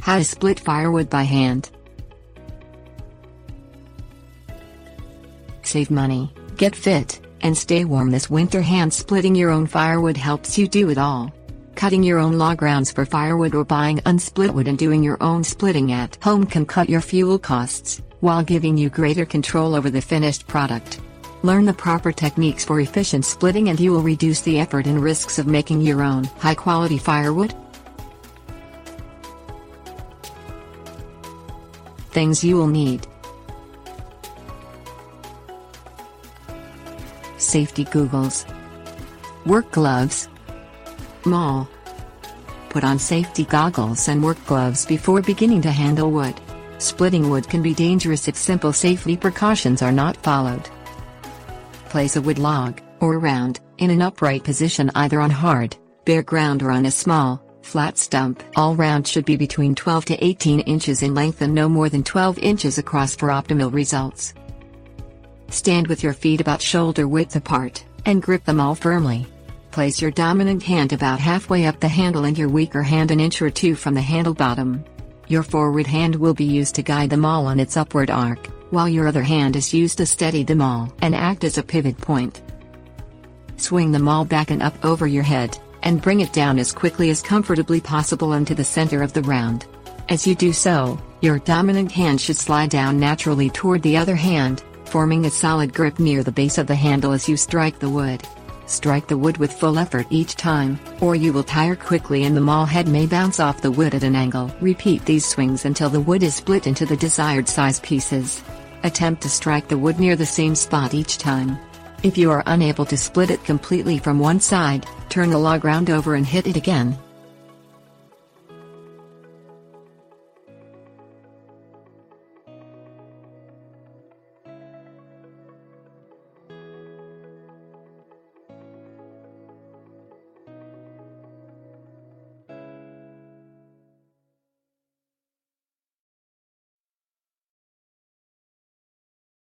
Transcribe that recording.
How to split firewood by hand. Save money, get fit, and stay warm this winter. Hand splitting your own firewood helps you do it all. Cutting your own log rounds for firewood or buying unsplit wood and doing your own splitting at home can cut your fuel costs, while giving you greater control over the finished product. Learn the proper techniques for efficient splitting and you will reduce the effort and risks of making your own high-quality firewood. Things you will need. Safety goggles. Work gloves. Maul. Put on safety goggles and work gloves before beginning to handle wood. Splitting wood can be dangerous if simple safety precautions are not followed. Place a wood log, or round, in an upright position either on hard, bare ground or on a small, flat stump. All rounds should be between 12 to 18 inches in length and no more than 12 inches across for optimal results. Stand with your feet about shoulder width apart, and grip the maul firmly. Place your dominant hand about halfway up the handle and your weaker hand an inch or two from the handle bottom. Your forward hand will be used to guide the maul on its upward arc, while your other hand is used to steady the maul and act as a pivot point. Swing the maul back and up over your head, and bring it down as quickly as comfortably possible into the center of the round. As you do so, your dominant hand should slide down naturally toward the other hand, forming a solid grip near the base of the handle as you strike the wood. Strike the wood with full effort each time, or you will tire quickly and the maul head may bounce off the wood at an angle. Repeat these swings until the wood is split into the desired size pieces. Attempt to strike the wood near the same spot each time. If you are unable to split it completely from one side, turn the log round over and hit it again.